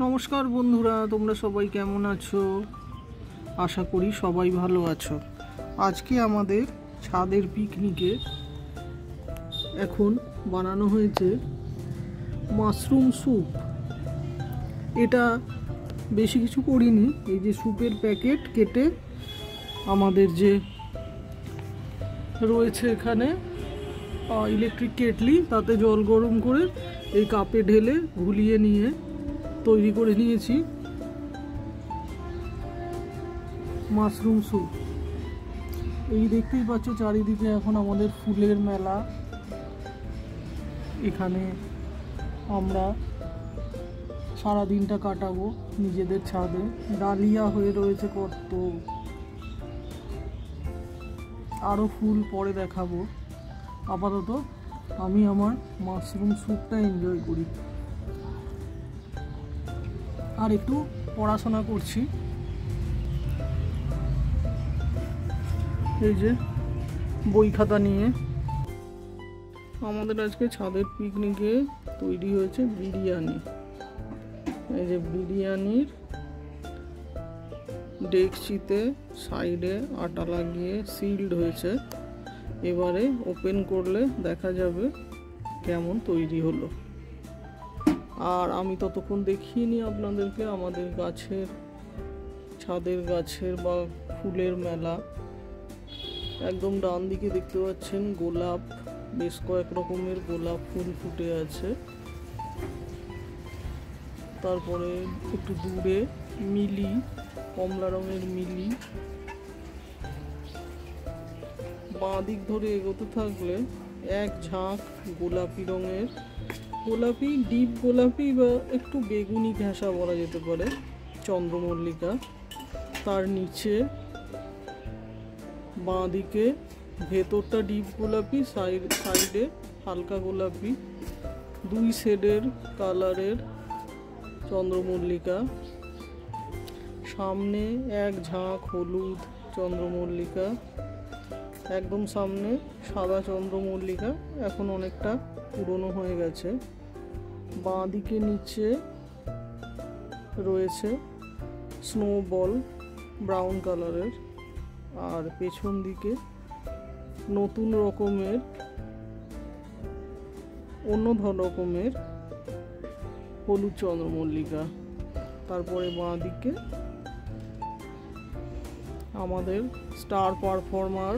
নমস্কার বন্ধুরা, তোমরা সবাই কেমন আছো? আশা করি সবাই ভালো আছো। আজকে আমাদের ছাদের পিকনিকে এখন বানানো হয়েছে মাশরুম স্যুপ। এটা বেশি কিছু করিনি, এই যে স্যুপের প্যাকেট কেটে আমাদের যে রয়েছে এখানে ইলেকট্রিক কেটলি, তাতে জল গরম করে এই কাপে ঢেলে ঘুলিয়ে নিয়ে তৈরি করে নিয়েছি মাশরুম স্যুপ। এই দেখতেই পাচ্ছ চারিদিকে এখন আমাদের ফুলের মেলা। এখানে আমরা সারা দিনটা কাটাবো নিজেদের ছাদে। ডালিয়া হয়ে রয়েছে কত, আরও ফুল পরে দেখাবো। আপাতত আমি আমার মাশরুম স্যুপটা এনজয় করি আর একটু পড়াশোনা করছি। এই যে বই খাতা নিয়ে আমাদের আজকে ছাদের পিকনিকে তৈরি হয়েছে বিরিয়ানি। এই যে বিরিয়ানির ডেকচিতে সাইডে আটা লাগিয়ে সিল্ড হয়েছে। এবারে ওপেন করলে দেখা যাবে কেমন তৈরি হলো। আর আমি ততক্ষণ দেখিয়ে আপনাদেরকে আমাদের গাছের, ছাদের গাছের বা ফুলের মেলা। একদম ডান দিকে দেখতে পাচ্ছেন গোলাপ, বেশ কয়েক রকমের গোলাপ ফুল ফুটে আছে। তারপরে একটু দূরে মিলি, কমলা রঙের মিলি। বাঁ দিক ধরে এগোতে থাকলে এক ঝাঁক গোলাপি রঙের, গোলাপি ডিপ গোলাপি বা একটু বেগুনি ঘেঁষা বলা যেতে পারে, চন্দ্রমল্লিকা। তার নিচে বাঁ দিকে ভেতরটা ডিপ গোলাপি, সাইডে হালকা গোলাপি, দুই শেডের কালারের চন্দ্রমল্লিকা। সামনে এক ঝাঁক হলুদ চন্দ্রমল্লিকা, একদম সামনে সাদা চন্দ্রমল্লিকা, এখন অনেকটা পুরনো হয়ে গেছে। বাঁ দিকে নিচে রয়েছে স্নোবল ব্রাউন কালারের, আর পেছন দিকে নতুন রকমের, অন্য রকমের হলুদ চন্দ্রমল্লিকা। তারপরে বাঁ দিকে আমাদের স্টার পারফর্মার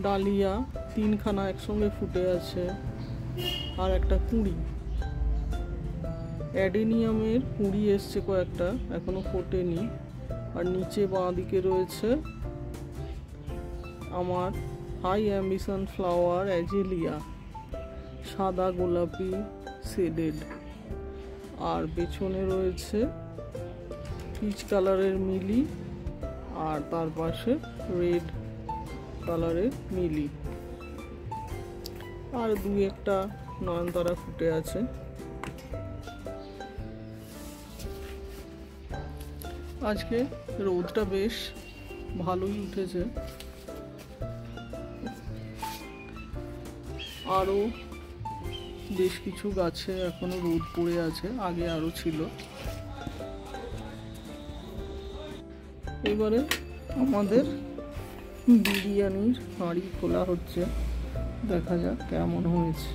ডালিয়া, তিনখানা একসঙ্গে ফুটে আছে, আর একটা কুঁড়ি অ্যাডেনিয়ামের কুঁড়ি এসছে কয়েকটা, এখনো ফোটেনি। আর নিচে বাঁ দিকে রয়েছে আমার হাই অ্যাম্বিশন ফ্লাওয়ার অ্যাজেলিয়া, সাদা গোলাপি শেডেড। আর পেছনে রয়েছে পিচ কালারের মিলি, আর তার পাশে রেড কালারের মিলি, আর দুই একটা নয়নতারা ফুটে আছে। আজকে রোদটা বেশ ভালোই উঠেছে। আরও বেশ কিছু গাছে এখনো রোদ পড়ে আছে, আগে আরও ছিল। এবারে আমাদের বিরিয়ানির হাঁড়ি খোলা হচ্ছে, দেখা যাক কেমন হয়েছে।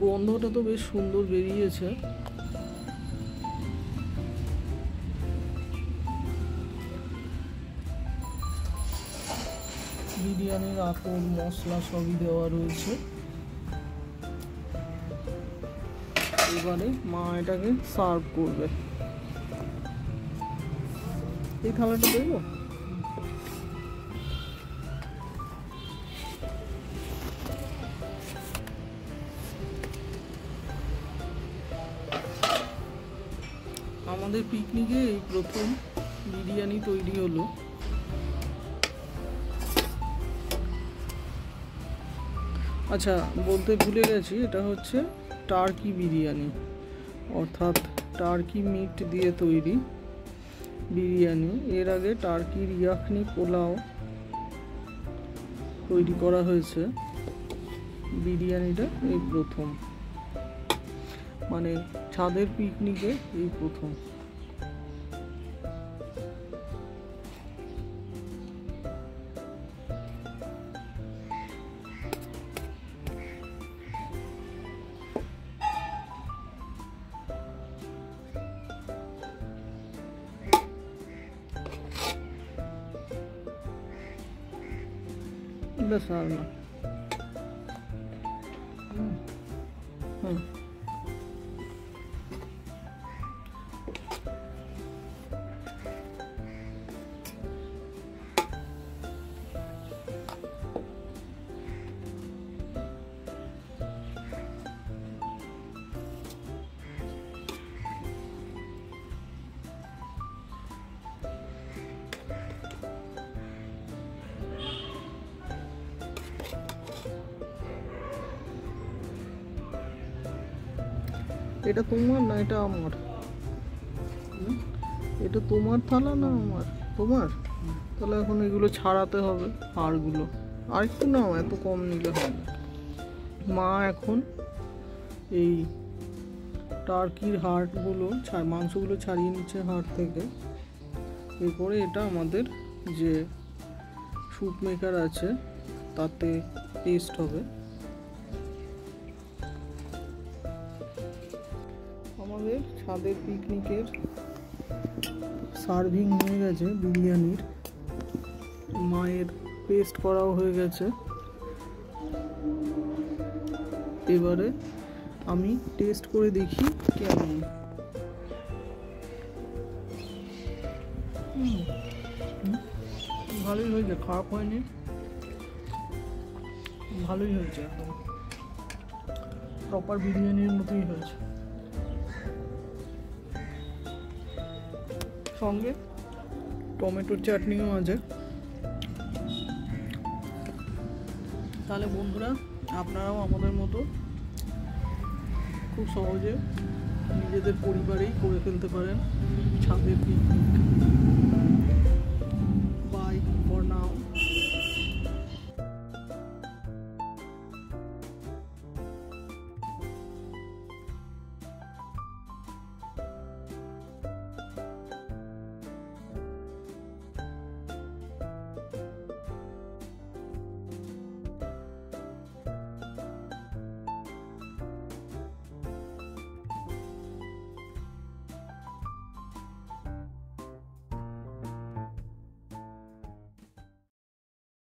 গন্ধটা তো বেশ সুন্দর বেরিয়েছে। বিরিয়ানির আতর মশলা সবই দেওয়া রয়েছে। এবারে মা এটাকে সার্ভ করবে। এই থালাটা দেবো। আমাদের পিকনিকে এই প্রথম বিরিয়ানি তৈরি হলো। আচ্ছা, বলতে ভুলে গেছি, এটা হচ্ছে টার্কি বিরিয়ানি, অর্থাৎ টার্কি মিট দিয়ে তৈরি। বিরিয়ানি। এর আগে টার্কির ইয়াখনি পোলাও তৈরি করা হয়েছে, বিরিয়ানিটা এই প্রথম, মানে ছাদের পিকনিকে এই প্রথম। बस আর না। এটা তোমার না, এটা আমার। এটা তোমার থালা না আমার? তোমার। তাহলে এখন এগুলো ছাড়াতে হবে, হাড়গুলো। আর একটু নাও, এত কম নিলে হবে। মা এখন এই টার্কির হাড়গুলো, মাংসগুলো ছাড়িয়ে নিচ্ছে হাড় থেকে। এরপরে এটা আমাদের যে স্যুপ মেকার আছে তাতে পেস্ট হবে। আমাদের ছাদের পিকনিকের সার্ভিং হয়ে গেছে বিরিয়ানির, মায়ের পেস্ট করাও হয়ে গেছে। এবারে আমি টেস্ট করে দেখি কেমন। ভালোই হয়েছে, খারাপ হয়নি, ভালোই হয়েছে, একদম প্রপার বিরিয়ানির মতোই হয়েছে। সঙ্গে টমেটোর চাটনিও আছে। তাহলে বন্ধুরা, আপনারাও আমাদের মতো খুব সহজে নিজেদের পরিবারেই করে ফেলতে পারেন ছাদের পিকনিক।